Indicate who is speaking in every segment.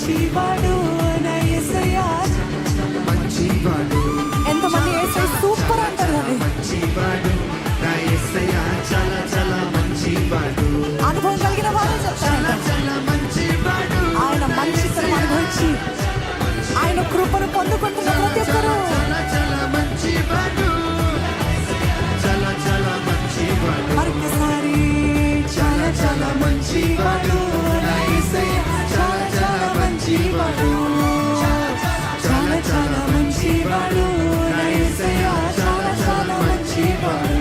Speaker 1: మంచివాడు నా యేసయ్యా మంచివాడు. ఎంతమంది యేసయ్య సూపర్ అంటారు అని మంచివాడు నా యేసయ్య చాలా చాలా మంచివాడు. అనుభవం కలిగిన వారు చెప్తారు మంచివాడు. ఆయన మంచితనం అనుభవించి ఆయన కృపను పొందుకుంటున్న ప్రతి ఒక్కరు మరొకసారి చాలా చాలా మంచివాడు నా యేసయ్య చాలా చాలా మంచివాడు. చాలా చాలా మంచివాడు నా యేసయ్య చాలా చాలా మంచివాడు.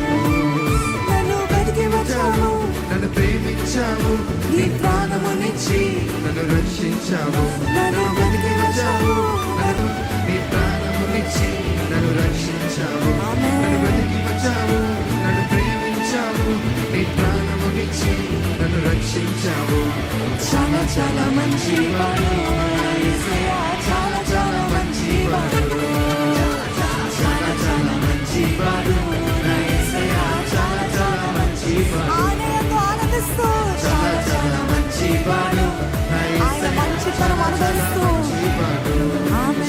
Speaker 1: నన్ను వెతికి వచ్చావు, నన్ను ప్రేమించావు, నీ ప్రాణమునిచ్చి నన్ను రక్షించావు. నన్ను వెతికి వచ్చావు, నీ ప్రాణమునిచ్చి నన్ను రక్షించావు. నన్ను వెతికి వచ్చావు, నన్ను ప్రేమించావు, నీ ప్రాణమునిచ్చి నన్ను రక్షించావు. చాలా చాలా మంచివాడు యేసయ్య చాలా చాలా మంచివాడు. చాలా చాలా మంచివాడు నా యేసయ్య చాలా చాలా మంచివాడు. ఆయనతో ఆనందిస్తూ చాలా చాలా మంచివాడు ఆయన మంచితనం అనుభవిస్తూ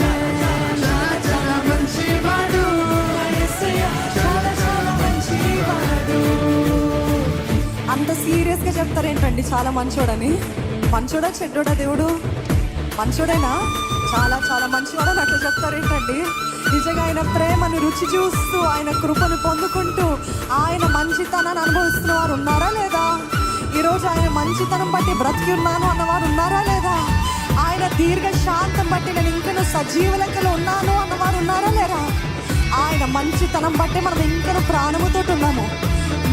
Speaker 1: చాలా చాలా మంచివాడు యేసయ్య చాలా చాలా మంచివాడు. అంత సీరియస్ గా చెప్తారేంటండి చాలా మంచోడని? మంచోడా చెడ్డోడా దేవుడు? మంచోడేనా? చాలా చాలా మంచివాడని అట్లా చెప్తారేంటండి? నిజంగా ఆయన ప్రేమను రుచి చూస్తూ ఆయన కృపను పొందుకుంటూ ఆయన మంచితనాన్ని అనుభవిస్తున్న వారు ఉన్నారా లేదా? ఈరోజు ఆయన మంచితనం బట్టి బ్రతికి ఉన్నాను అన్నవారు ఉన్నారా లేదా? ఆయన దీర్ఘ శాంతం బట్టి నేను ఇంకనూ సజీవ లెక్కలో ఉన్నాను అన్నవారు ఉన్నారా లేరా? ఆయన మంచితనం బట్టి మనం ఇంకనూ ప్రాణముతో ఉన్నాము,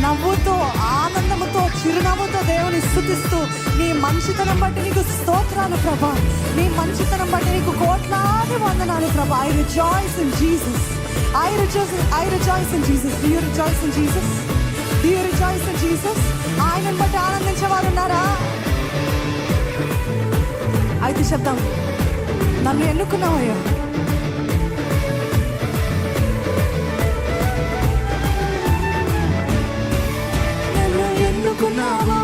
Speaker 1: నవ్వుతో ఆనందముతో చిరునవ్వుతో దేవుని స్తుతిస్తూ నీ మంచితనం బట్టి నీకు స్తోత్రాలు ప్రభా, నీ మంచితనం బట్టి నీకు కోట్లాది వందనాలు ప్రభా. I rejoice in Jesus. I rejoice in Jesus. Do you rejoice in Jesus? Do you rejoice in Jesus? ఆయనను బట్టి ఆనందించే వారు ఉన్నారా? అయితే చెప్తాం, నన్ను ఎన్నుకున్నావయ్యా, ఎన్నుకున్నావు,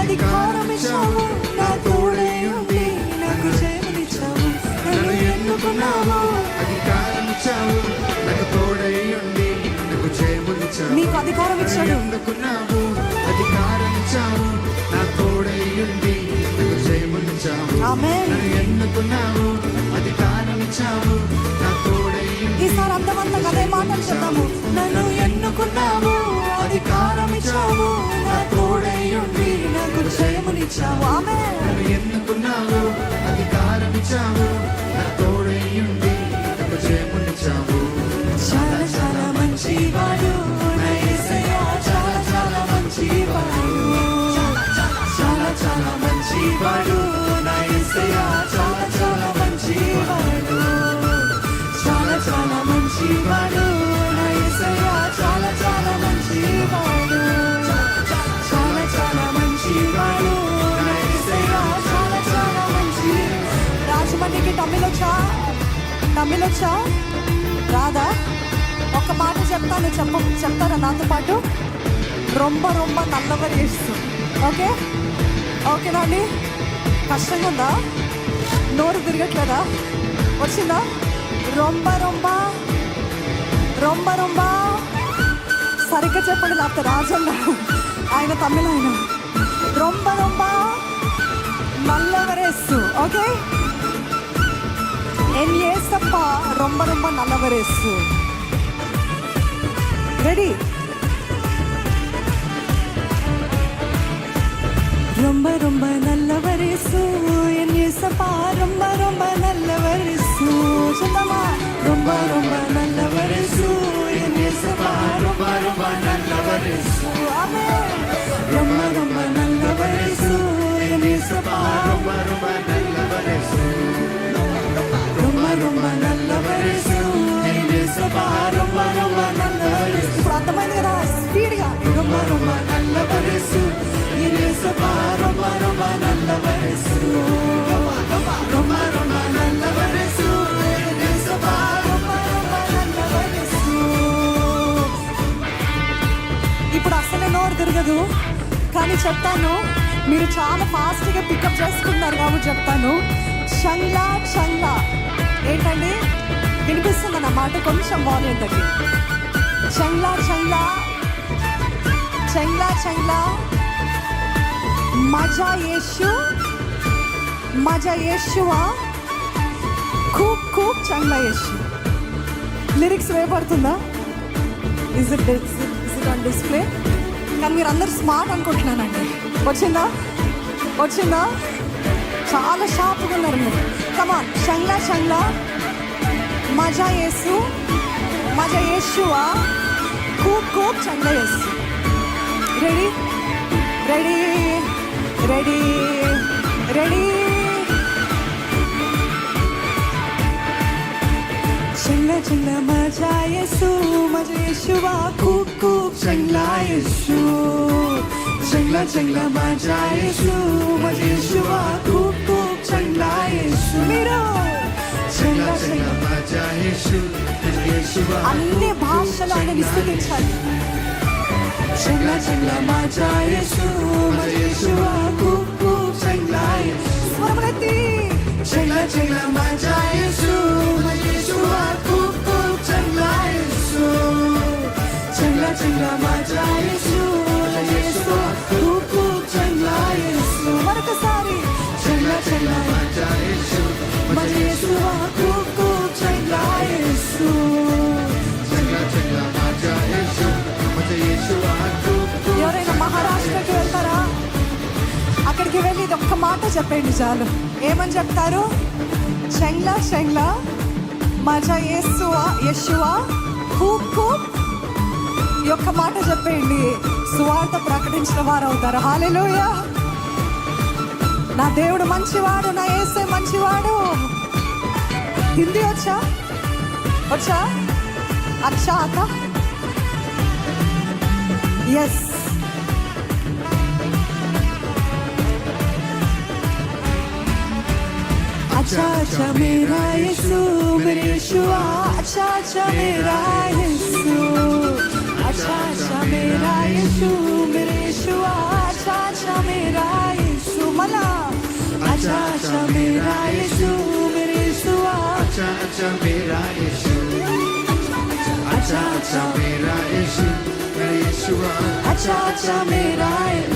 Speaker 1: అధికారం ఇచ్చావు, నా తోడై ఉండి నాకు జయమిచ్చావు. నన్ను ఎన్నుకున్నావు, అధికారం ఇచ్చావు, నాకు తోడై ఉండి నాకు జయమిచ్చావు. నీకు అధికారం ఇచ్చాడు. ఎన్నుకున్నావు, అధికారం ఇచ్చావు, నా తోడై ఉండి నాకు జయమిచ్చావు. ఆమేన్. నన్ను ఎన్నుకున్నావు, అధికారం ఇచ్చావు, నా తోడై ఉండి. ఈసారి అందమంతా అదే మాటలు చెప్తాము. నన్ను ఎన్నుకున్నావు, అధికారం ఇచ్చావు, నా తోడై ఉండి నాకు జయమునిచ్చావు. ఆమేన్. నన్ను ఎన్నుకున్నావు, అధికారం ఇచ్చావు, నా తోడై ఉండి నాకు జయమునిచ్చావు. చాలా చాలా మంచివాడు నా యేసయ్య చాలా చాలా మంచివాడు. చాలా చాలా మంచివాడు నా యేసయ్య చాలా చాలా మంచివాడు. చాలా చాలా మంచివాడు నా యేసయ్య చాలా చాలా మంచివాడు. చాలా చాలా మంచివాడు నా యేసయ్య చాలా చాలా మంచి. రాజమండ్రికి తమిళొచ్చా రాదా? ఒక మాట చెప్తాను, చెప్తారా నాతో పాటు? రొంబ రొంబ నల్లవరి వేస్తూ. ఓకే ఓకేనా అండి? కష్టంగా ఉందా? నోరు తిరగట్లేదా? వచ్చిందా? రొంబ రొంబ రొంబ రొంబ సరిగ్గా చెప్పండి, లేకపోతే రాజన్న ఆయన తమిళ ఆయన. రొంబ రొంబ నల్లవరేస్తు. ఓకే, ఎన్ ఏసప్ప రొంబ రొంబ నల్లవరేస్తు. రెడీ? ரொம்ப ரொம்ப நல்லவரேசு என் இயேசப்பா ரொம்ப ரொம்ப நல்லவரேசு. சொந்தமா ரொம்ப ரொம்ப நல்லவரேசு என் இயேசப்பா ரொம்ப ரொம்ப நல்லவரேசு. ஆமென். ரொம்ப ரொம்ப நல்லவரேசு என் இயேசப்பா ரொம்ப ரொம்ப நல்லவரேசு. ரொம்ப ரொம்ப நல்லவரேசு என் இயேசப்பా ரொம்ப ரொம்ப நல்லవరேసు. ఇప్పుడు అర్థమైంది కదా? స్పీడ్గా ரொம்ப ரொம்ப நல்லவரேసు ఎన్ ఇయேசப்பா ரொம்ப ரொம்ப நல்லவரேసు. ரொம்ப ரொம்ப நல்லவரேసు ఎన్ ఇయேசப்பா ரொம்ப ரொம்ப நல்லவரேసు. ఇప్పుడు అసలు నోరు తిరగదు, కానీ చెప్తాను, మీరు చాలా ఫాస్ట్గా పికప్ చేసుకున్నారు కాబట్టి చెప్తాను. చంగ్లా చంగ్లా. ఏంటండి వినిపిస్తుంది అన్నమాట, కొంచెం వాల్యూమ్ తగ్గి. చంగ్లా చంగ్లా చంగ్లా చంగ్లా మజా యేషు మజా యేషువా खूब खूब చంగ్లా యేషు. లిరిక్స్ వేయబడుతుందా? Is it on display? కానీ మీరు అందరు స్మార్ట్ అనుకుంటున్నానండి. వచ్చిందా? చాలా షార్ప్గా ఉన్నారు మీరు. కమాన్, చంగ్లా చంగ్లా మజా యేసు మజా యేషువా खूब खूब చంగ్లా Yesu. Ready ready ready ready. చంగ్లా చంగ్లా మజా యేసు మజా యేషువా खूब खूब చంగ్లా యేసు. చంగ్లా చంగ్లా మజా యేసు మజా యేషువా खूब खूब చంగ్లా యేసు. మీరు చంగ్లా చంగ్లా మజా యేసు మజా యేషువా అన్ని భాషలు ఆయన విస్తుతించాలి. చంగ్లా చంగ్లా మజా యేసు మజా యేషువా खूब खूब చంగ్లా యేసు. స్వరములెత్తి చంగ్లా చంగ్లా మజా యేసు మజా యేషువా खूब खूब చంగ్లా యేసు. చంగ్లా చంగ్లా మజా యేసు మజా యేషువా खूब खूब చంగ్లా యేసు. మరొకసారి చంగ్లా చంగ్లా మజా యేసు మజా యేషువా खूब खूब చంగ్లా యేసు. చంగ్లా చంగ్లా మజా యేసు మజా యేషువా खूब खूब. ఎవరైనా మహారాష్ట్రకి వెళ్తారా? అక్కడికి వెళ్ళి ఇది ఒక్క మాట చెప్పండి చాలు. ఏమని చెప్తారు? చంగ్లా చంగ్లా మజా యేషువా खूब खूब. ఈ ఒక్క మాట చెప్పండి, సువార్త ప్రకటించిన వారు అవుతారు. హల్లెలూయా. నా దేవుడు మంచివాడు, నా యేసే మంచివాడు. హిందీ వచ్చా? అచ్చా అక్క? ఎస్. अच्छा अच्छा मेरा यीशु मेरे यीशुआ, अच्छा अच्छा मेरा यीशु, अच्छा अच्छा मेरा यीशु मेरे यीशुआ, अच्छा अच्छा मेरा यीशु. मला अच्छा अच्छा मेरा यीशु मेरे यीशुआ,
Speaker 2: अच्छा अच्छा मेरा यीशु, अच्छा अच्छा मेरा यीशु मेरे यीशुआ,
Speaker 1: अच्छा अच्छा मेरा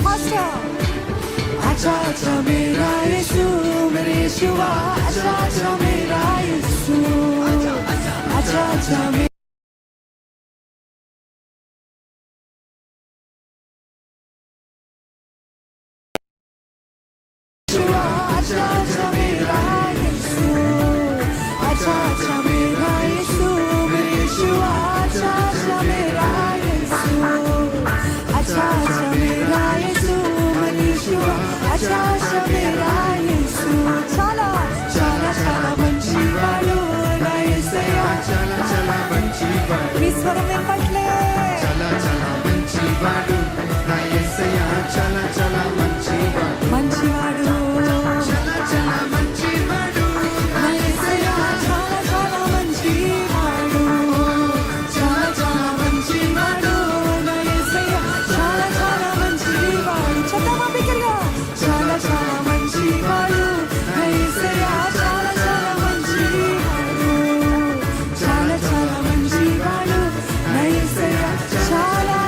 Speaker 1: मास्टर. अच्छा अच्छा मेरा यीशु मेरे यीशुआ, अच्छा अच्छा मेरा यीशु, अच्छा अच्छा मेरा यीशुआ, अच्छा अच्छा मेरा यीशु, अच्छा अच्छा मेरा यीशु मेरे यीशुआ, अच्छा अच्छा मेरा यीशु, अच्छा अच्छा मेरा यीशु मेरे यीशुआ, अच्छा अच्छा मेरा यीशु. చాలా చాలా చాలా మంచివాడు నా యేసయ్య.
Speaker 2: चला चला మంచివాడు,
Speaker 1: మీ స్వరం వినపట్లే.
Speaker 2: चला चला మంచివాడు నా యేసయ్య, चला चला మంచివాడు,
Speaker 1: మంచివాడు
Speaker 2: चला चला మంచివాడు
Speaker 1: నా యేసయ్య, చాలా చాలా మంచివాడు. చాలా చాలా మంచివాడు నా యేసయ్య, చాలా చాలా మంచివాడు. చెప్తామా బిగ్గరగా? చాలా చాలా మంచివాడు నా యేసయ్య, చాలా చాలా మంచివాడు. చాలా చాలా మంచివాడు నా యేసయ్య, చాలా.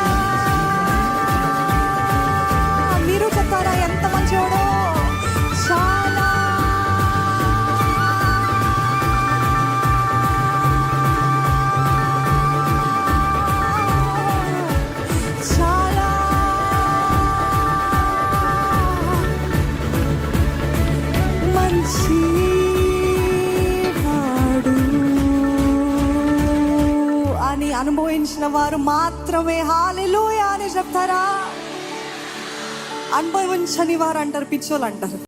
Speaker 1: మీరు చెప్తారా ఎంత మంచివాడో? చాలా చాలా మంచివాడు అని అనుభవించిన వారు మాత్రమే హల్లెలూయా అని చెప్తారా? అనుభవించని వారు అంటారు, పిచ్చోళ్ళు అంటారు.